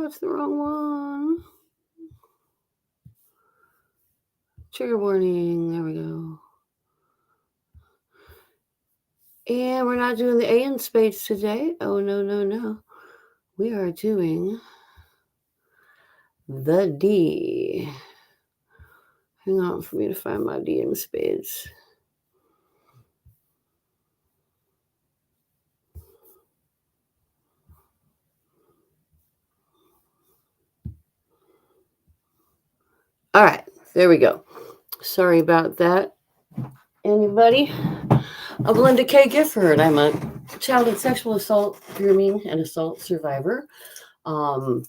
that's the wrong one. Trigger warning. There we go. And we're not doing the A in spades today. Oh, no, no, no. We are doing the D. Hang on for me to find my D in spades. All right, there we go. Sorry about that, anybody. I'm Linda K. Gifford. I'm a child and sexual assault, grooming, and assault survivor. And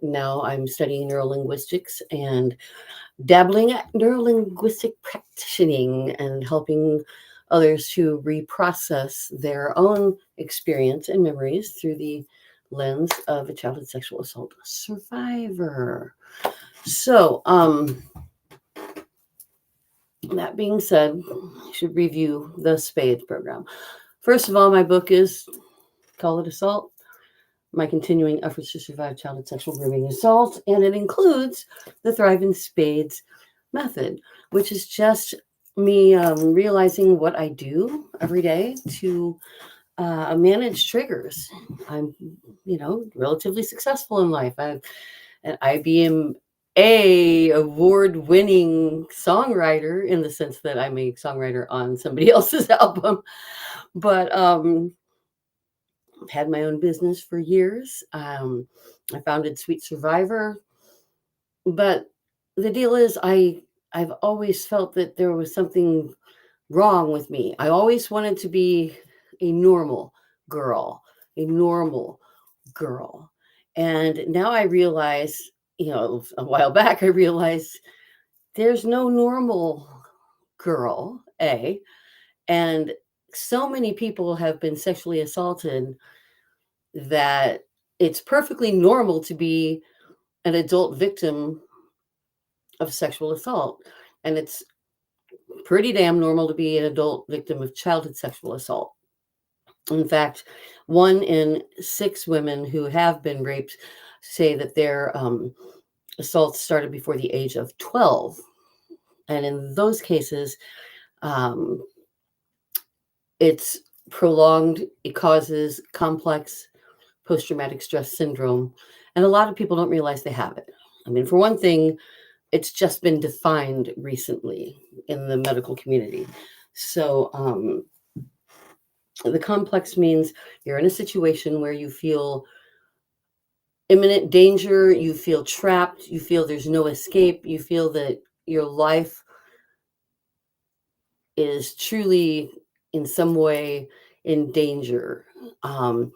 now I'm studying neurolinguistics and dabbling at neurolinguistic practicing and helping others to reprocess their own experience and memories through the lens of a child and sexual assault survivor. So, that being said, I should review the SPADES program. First of all, my book is Call It Assault, my continuing efforts to survive child and sexual grooming assault, and it includes the Thrive in Spades method, which is just me realizing what I do every day to manage triggers. I'm, relatively successful in life. I'm an IBM award-winning songwriter in the sense that I'm a songwriter on somebody else's album, but I've had my own business for years. I founded Sweet Survivor, but the deal is I've always felt that there was something wrong with me. I always wanted to be a normal girl, and now I realize, a while back I realized there's no normal girl, and so many people have been sexually assaulted that it's perfectly normal to be an adult victim of sexual assault. And it's pretty damn normal to be an adult victim of childhood sexual assault. In fact, 1 in 6 women who have been raped say that their assaults started before the age of 12. And in those cases, it's prolonged. It causes complex post-traumatic stress syndrome. And a lot of people don't realize they have it. I mean, for one thing, it's just been defined recently in the medical community. So the complex means you're in a situation where you feel imminent danger, you feel trapped, you feel there's no escape, you feel that your life is truly in some way in danger. An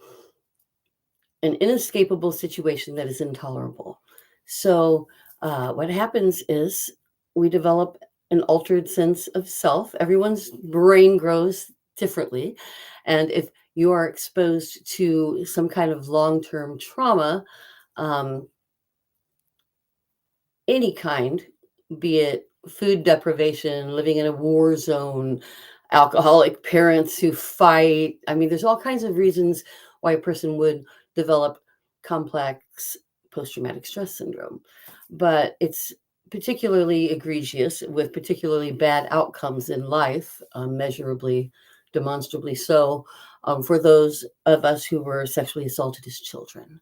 inescapable situation that is intolerable. So what happens is we develop an altered sense of self. Everyone's brain grows differently. And if you are exposed to some kind of long-term trauma, any kind, be it food deprivation, living in a war zone, alcoholic parents who fight. I mean, there's all kinds of reasons why a person would develop complex post-traumatic stress syndrome. But it's particularly egregious with particularly bad outcomes in life, measurably, demonstrably so, for those of us who were sexually assaulted as children.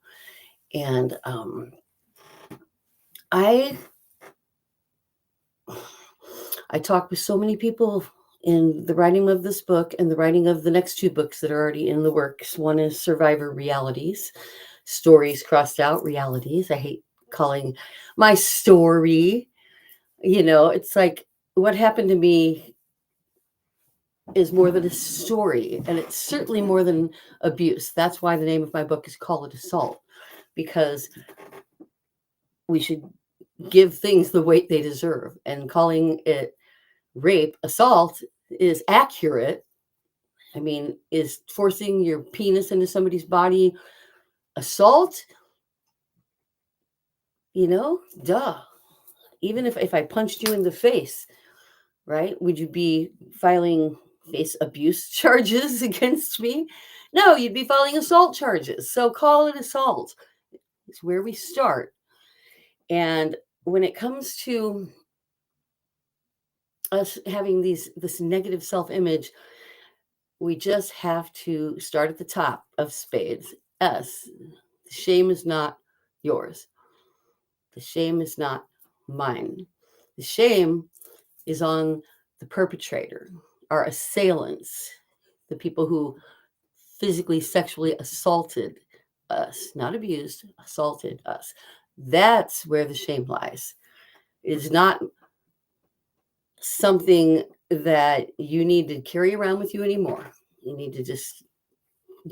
And I talked with so many people in the writing of this book and the writing of the next 2 books that are already in the works. One is Survivor Realities, Stories Crossed Out Realities. I hate calling my story, it's like what happened to me is more than a story, and it's certainly more than abuse. That's why the name of my book is Call It Assault, because we should give things the weight they deserve, and calling it rape, assault is accurate. I mean, is forcing your penis into somebody's body assault? Duh. Even if I punched you in the face, right? Would you be filing face abuse charges against me? No, you'd be filing assault charges. So call it assault. It's where we start. And when it comes to us having this negative self-image, we just have to start at the top of spades. S. The shame is not yours. The shame is not mine. The shame is on the perpetrator, our assailants, the people who physically, sexually assaulted us, not abused, assaulted us. That's where the shame lies. It's not something that you need to carry around with you anymore. You need to just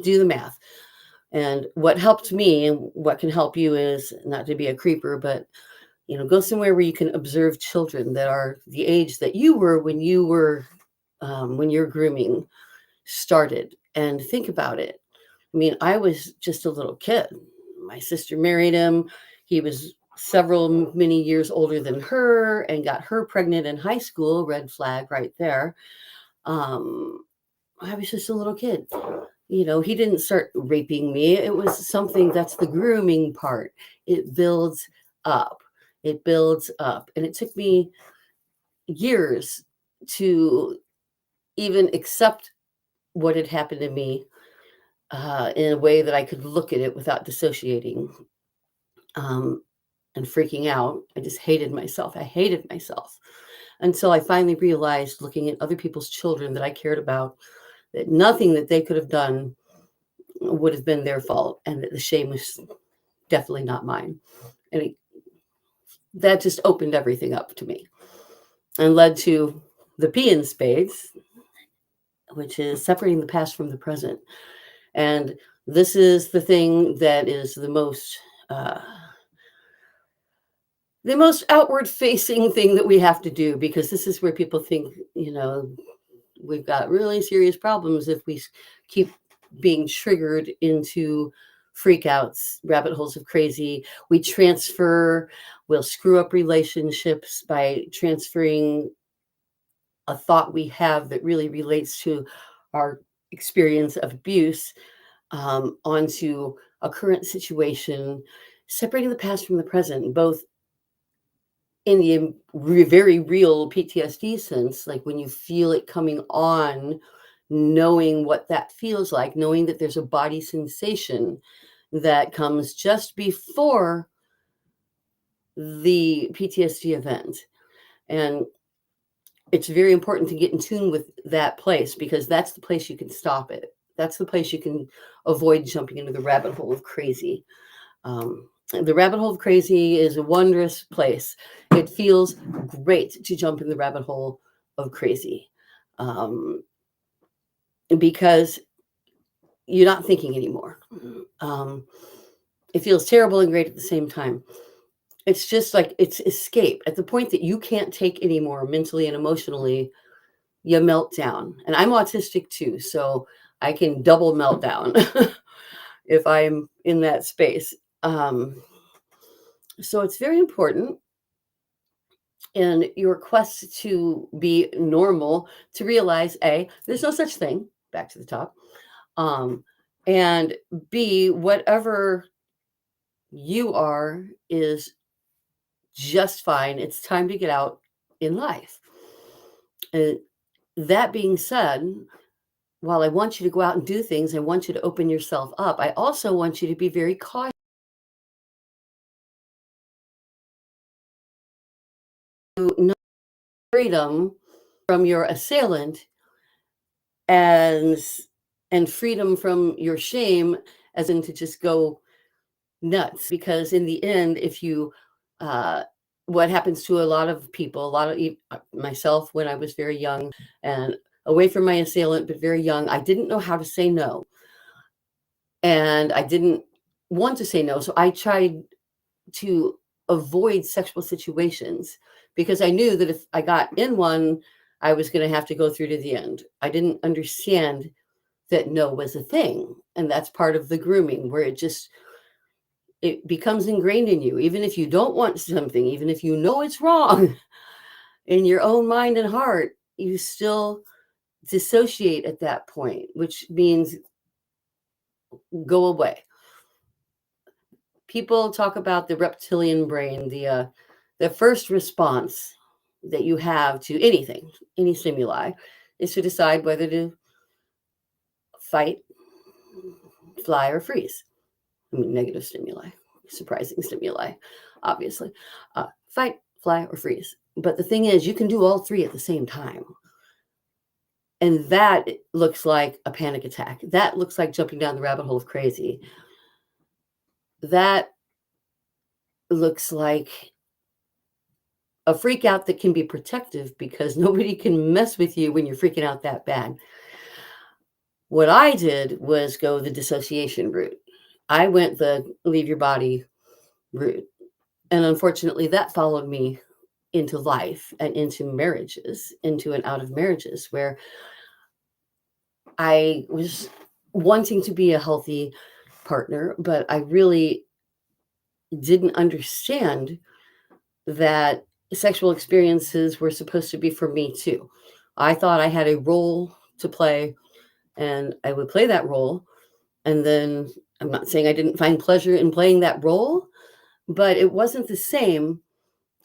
do the math. And what helped me and what can help you is not to be a creeper, but go somewhere where you can observe children that are the age that you were when your grooming started, and think about it. I mean, I was just a little kid. My sister married him. He was many years older than her and got her pregnant in high school. Red flag right there. I was just a little kid. He didn't start raping me. It was something that's the grooming part. It builds up. It builds up. And it took me years to even accept what had happened to me in a way that I could look at it without dissociating and freaking out. I just hated myself. I hated myself until I finally realized, looking at other people's children that I cared about, that nothing that they could have done would have been their fault, and that the shame was definitely not mine. And that just opened everything up to me and led to the P in spades, which is separating the past from the present. And this is the thing that is the most outward facing thing that we have to do, because this is where people think, we've got really serious problems if we keep being triggered into freakouts, rabbit holes of crazy. We'll screw up relationships by transferring a thought we have that really relates to our experience of abuse onto a current situation, separating the past from the present, both in the very real PTSD sense, like when you feel it coming on, knowing what that feels like, knowing that there's a body sensation that comes just before the PTSD event. And it's very important to get in tune with that place, because that's the place you can stop it. That's the place you can avoid jumping into the rabbit hole of crazy. The rabbit hole of crazy is a wondrous place. It feels great to jump in the rabbit hole of crazy because you're not thinking anymore. It feels terrible and great at the same time. It's just like it's escape. At the point that you can't take anymore mentally and emotionally, you melt down. And I'm autistic too, so I can double melt down if I'm in that space. So it's very important in your quest to be normal to realize, A, there's no such thing, back to the top, and B, whatever you are is just fine. It's time to get out in life. That being said, while I want you to go out and do things, I want you to open yourself up. I also want you to be very cautious. No freedom from your assailant as and freedom from your shame as in to just go nuts, because in the end, if you what happens to a lot of people, myself, when I was very young and away from my assailant but very young, I didn't know how to say no, and I didn't want to say no, so I tried to avoid sexual situations because I knew that if I got in one, I was going to have to go through to the end. I didn't understand that no was a thing, and that's part of the grooming, where it becomes ingrained in you. Even if you don't want something, even if you know it's wrong in your own mind and heart, you still dissociate at that point, which means go away. people talk about the reptilian brain, the first response that you have to anything, any stimuli, is to decide whether to fight, fly, or freeze. I mean, negative stimuli, surprising stimuli, obviously. Fight, fly, or freeze. But the thing is, you can do all three at the same time. And that looks like a panic attack. That looks like jumping down the rabbit hole of crazy. That looks like a freak out that can be protective because nobody can mess with you when you're freaking out that bad. What I did was go the dissociation route. I went the leave your body route. And unfortunately, that followed me into life and into marriages, into and out of marriages, where I was wanting to be a healthy partner, but I really didn't understand that sexual experiences were supposed to be for me too. I thought I had a role to play and I would play that role. And then I'm not saying I didn't find pleasure in playing that role, but it wasn't the same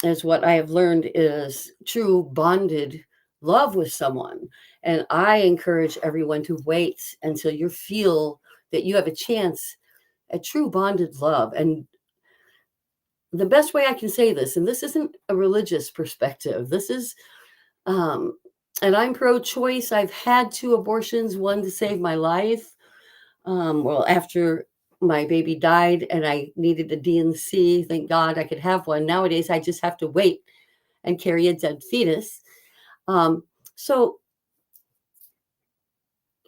as what I have learned is true bonded love with someone. And I encourage everyone to wait until you feel that you have a chance at true bonded love. And the best way I can say this, and this isn't a religious perspective, this is, and I'm pro-choice. I've had 2 abortions, one to save my life. Well, after my baby died and I needed a DNC, thank God I could have one. Nowadays, I just have to wait and carry a dead fetus. So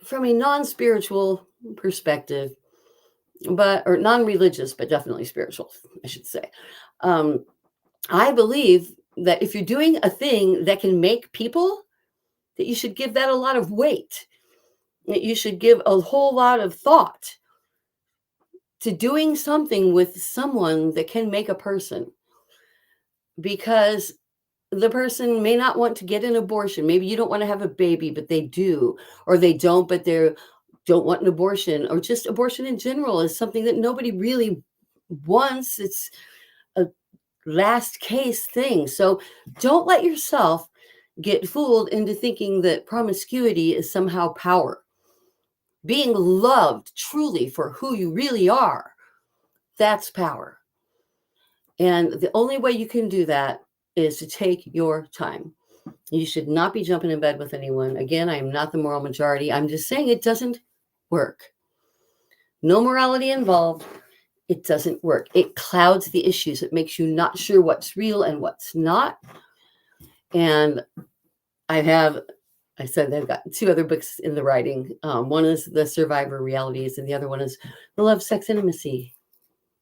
from a non-spiritual perspective, or non-religious, but definitely spiritual, I should say, I believe that if you're doing a thing that can make people, that you should give that a lot of weight, that you should give a whole lot of thought to doing something with someone that can make a person, because the person may not want to get an abortion. Maybe you don't want to have a baby, but they do, or they don't, but they don't want an abortion, or just abortion in general is something that nobody really wants. It's a last case thing. So don't let yourself get fooled into thinking that promiscuity is somehow power. Being loved truly for who you really are, that's power. And the only way you can do that is to take your time. You should not be jumping in bed with anyone. Again, I am not the moral majority. I'm just saying it doesn't work. No morality involved. It doesn't work. It clouds the issues. It makes you not sure what's real and what's not. And I said I've got 2 other books in the writing. One is The Survivor Realities, and the other one is The Love, Sex, Intimacy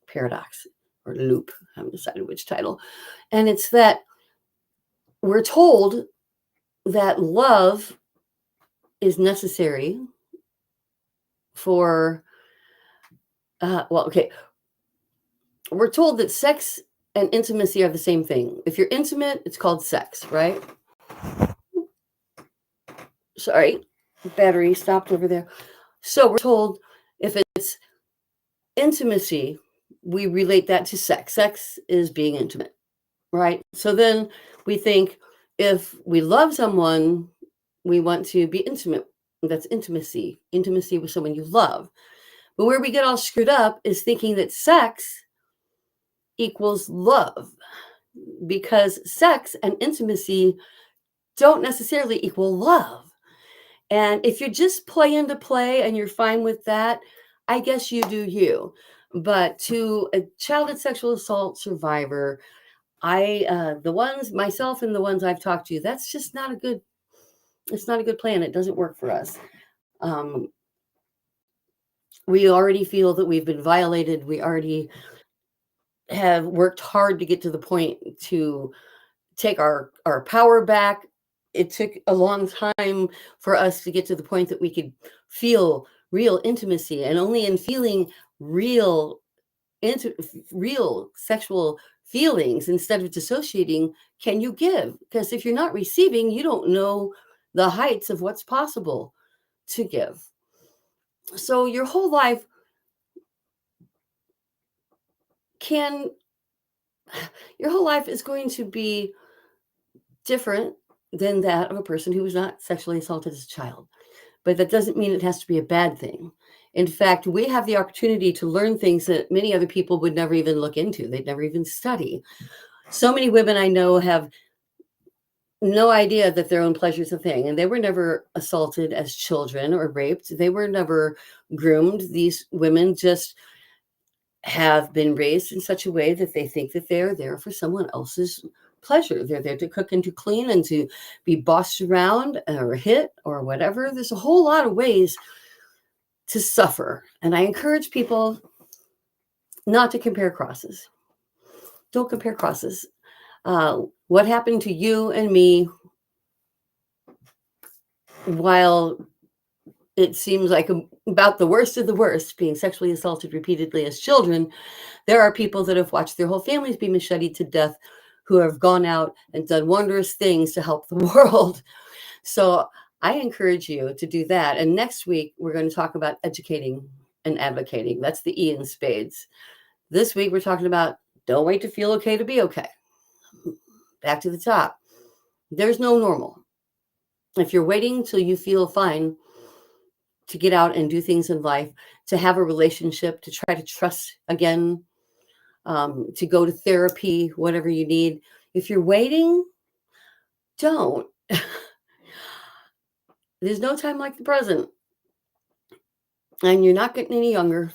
Paradox, or Loop. I haven't decided which title. And it's that we're told that love is necessary for, we're told that sex and intimacy are the same thing. If you're intimate, it's called sex, right? Sorry, battery stopped over there. So we're told if it's intimacy, we relate that to sex. Sex is being intimate, right? So then we think if we love someone, we want to be intimate. That's intimacy with someone you love. But where we get all screwed up is thinking that sex equals love, because sex and intimacy don't necessarily equal love. And if you just play and you're fine with that, I guess you do you. But to a childhood sexual assault survivor, the ones, myself and the ones I've talked to, that's just not a good, it's not a good plan. It doesn't work for us. We already feel that we've been violated. We already have worked hard to get to the point to take our power back. It took a long time for us to get to the point that we could feel real intimacy, and only in feeling real sexual feelings instead of dissociating can you give. Because if you're not receiving, you don't know the heights of what's possible to give. So your whole life, your whole life is going to be different than that of a person who was not sexually assaulted as a child. But that doesn't mean it has to be a bad thing. In fact, we have the opportunity to learn things that many other people would never even look into. They'd never even study. So many women I know have no idea that their own pleasure is a thing, and they were never assaulted as children or raped. They were never groomed. These women just have been raised in such a way that they think that they're there for someone else's pleasure. They're there to cook and to clean and to be bossed around or hit or whatever. There's a whole lot of ways to suffer. And I encourage people not to compare crosses. Don't compare crosses. What happened to you and me, while it seems like about the worst of the worst, being sexually assaulted repeatedly as children, there are people that have watched their whole families be macheted to death, who have gone out and done wondrous things to help the world. So I encourage you to do that. And next week, we're going to talk about educating and advocating. That's the E in spades. This week, we're talking about don't wait to feel okay to be okay. Back to the top. There's no normal. If you're waiting till you feel fine to get out and do things in life, to have a relationship, to try to trust again, to go to therapy, whatever you need. If you're waiting, don't. There's no time like the present. And you're not getting any younger.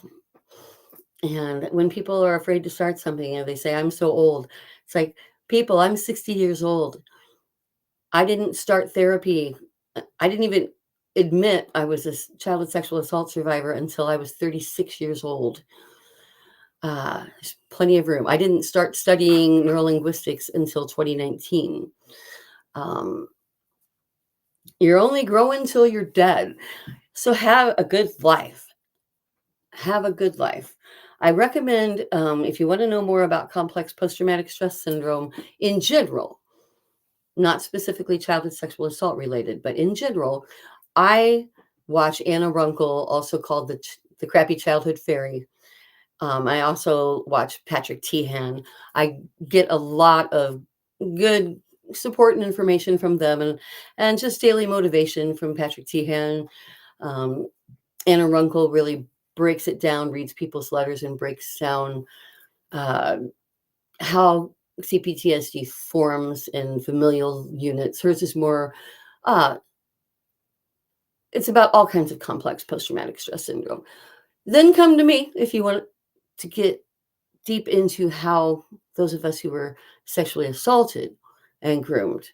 And when people are afraid to start something and they say, I'm so old, it's like, people, I'm 60 years old. I didn't start therapy. I didn't even admit I was a child sexual assault survivor until I was 36 years old. There's plenty of room. I didn't start studying neurolinguistics until 2019. You're only growing till you're dead. So have a good life. Have a good life. I recommend, if you want to know more about complex post-traumatic stress syndrome in general, not specifically childhood sexual assault related, but in general, I watch Anna Runkle, also called the Crappy Childhood Fairy. I also watch Patrick Teahan. I get a lot of good support and information from them, and just daily motivation from Patrick Teahan. Anna Runkle really breaks it down, reads people's letters, and breaks down how C-PTSD forms in familial units. Hers is more, it's about all kinds of complex post-traumatic stress syndrome. Then come to me if you want to get deep into how those of us who were sexually assaulted and groomed,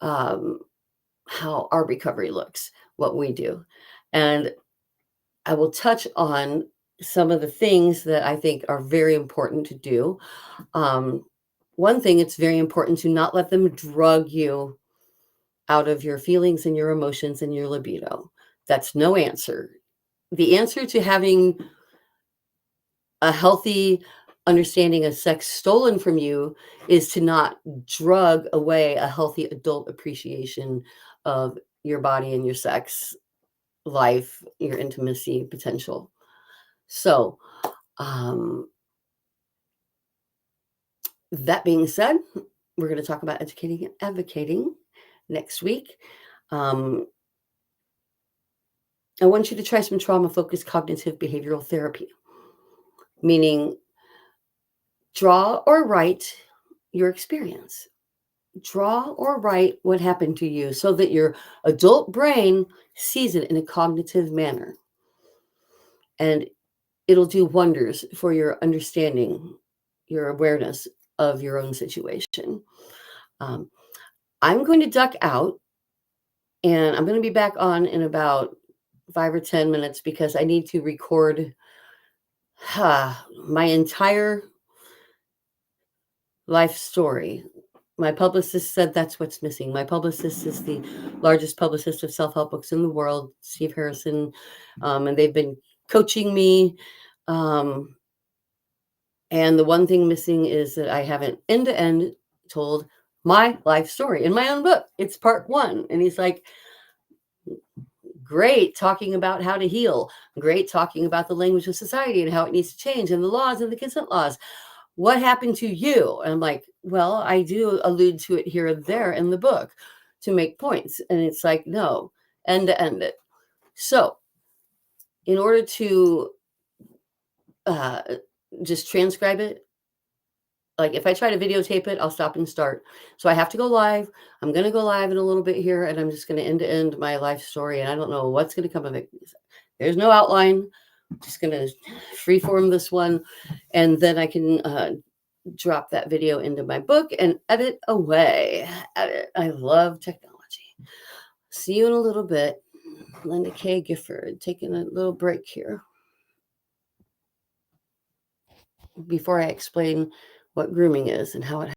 how our recovery looks, what we do. And I will touch on some of the things that I think are very important to do. One thing, it's very important to not let them drug you out of your feelings and your emotions and your libido. That's no answer. The answer to having a healthy understanding of sex stolen from you is to not drug away a healthy adult appreciation of your body and your sex life, your intimacy potential. So, that being said, we're going to talk about educating and advocating next week. I want you to try some trauma-focused cognitive behavioral therapy, meaning draw or write your experience. Draw or write what happened to you so that your adult brain sees it in a cognitive manner. And it'll do wonders for your understanding, your awareness of your own situation. I'm going to duck out, and I'm going to be back on in about 5 or 10 minutes because I need to record my entire life story. My publicist said that's what's missing. My publicist is the largest publicist of self-help books in the world, Steve Harrison, and they've been coaching me. And the one thing missing is that I haven't end-to-end told my life story in my own book. It's part 1. And he's like, Great talking about how to heal. Great talking about the language of society and how it needs to change and the laws and the consent laws. What happened to you? And I'm like, well, I do allude to it here and there in the book to make points. And it's like, no, end to end it. So in order to just transcribe it, like if I try to videotape it, I'll stop and start. So I have to go live. I'm going to go live in a little bit here, and I'm just going to end my life story. And I don't know what's going to come of it. There's no outline. I'm just going to freeform this one. And then I can drop that video into my book and edit away. Edit. I love technology. See you in a little bit. Linda K. Gifford, taking a little break here before I explain what grooming is and how it